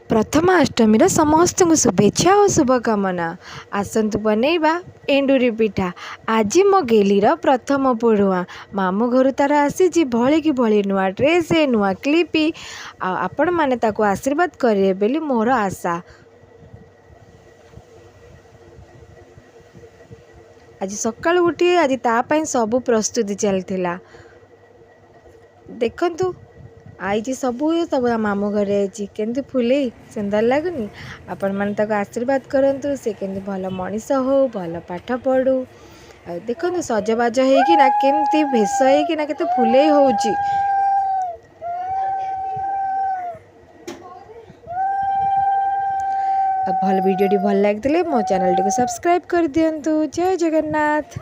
प्रथमाष्टमी समस्त को शुभेच्छा और शुभकामना। आसतु बनैबा एंडुरी पिठा। आज मो गेलीर प्रथम पढ़ुआ मामू घर तार आसी भली कि भली नुआ ड्रेस नुआ क्लिपी आपण मैंने ताको आशीर्वाद करेंगे बोली मोर आशा। आज सकाल उठी आज तापाई सब प्रस्तुति चलता देखु आई सबू सब मामू घरे आई फुले सुंदर लगुनि आपण मैंने आशीर्वाद करूँ से केमती भल मनीष हो भल पाठ पढ़ू देखो सजबाज होना केमती भेष होना के फुले हो भल वीडियो भल लगे मो चैनल टी सब्सक्राइब कर दिंतु। जय जगन्नाथ।